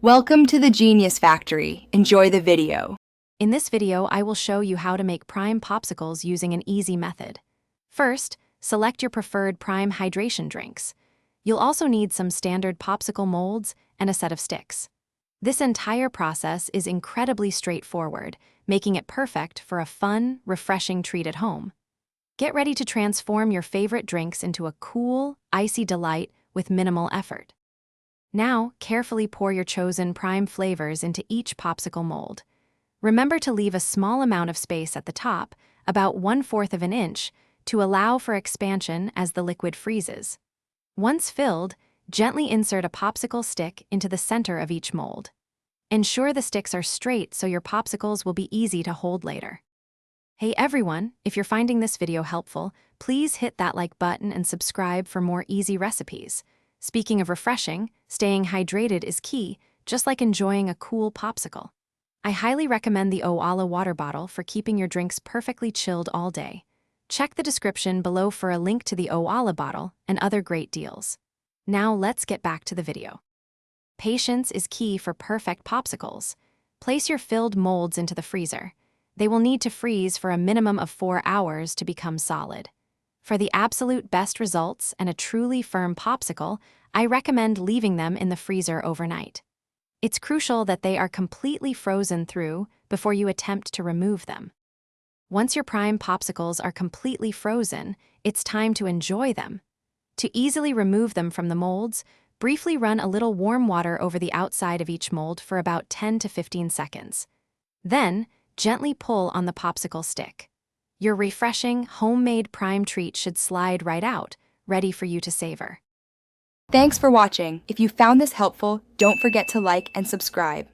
Welcome to the Genius Factory. Enjoy the video. In this video, I will show you how to make prime popsicles using an easy method. First, select your preferred prime hydration drinks. You'll also need some standard popsicle molds and a set of sticks. This entire process is incredibly straightforward, making it perfect for a fun, refreshing treat at home. Get ready to transform your favorite drinks into a cool, icy delight with minimal effort. Now, carefully pour your chosen prime flavors into each popsicle mold. Remember to leave a small amount of space at the top, about 1/4 of an inch, to allow for expansion as the liquid freezes. Once filled, gently insert a popsicle stick into the center of each mold. Ensure the sticks are straight so your popsicles will be easy to hold later. Hey everyone, if you're finding this video helpful, please hit that like button and subscribe for more easy recipes. Speaking of refreshing, staying hydrated is key, just like enjoying a cool popsicle. I highly recommend the Owala water bottle for keeping your drinks perfectly chilled all day. Check the description below for a link to the Owala bottle and other great deals. Now let's get back to the video. Patience is key for perfect popsicles. Place your filled molds into the freezer. They will need to freeze for a minimum of 4 hours to become solid. For the absolute best results and a truly firm popsicle, I recommend leaving them in the freezer overnight. It's crucial that they are completely frozen through before you attempt to remove them. Once your prime popsicles are completely frozen, it's time to enjoy them. To easily remove them from the molds, briefly run a little warm water over the outside of each mold for about 10 to 15 seconds. Then, gently pull on the popsicle stick. Your refreshing, homemade prime treat should slide right out, ready for you to savor. Thanks for watching. If you found this helpful, don't forget to like and subscribe.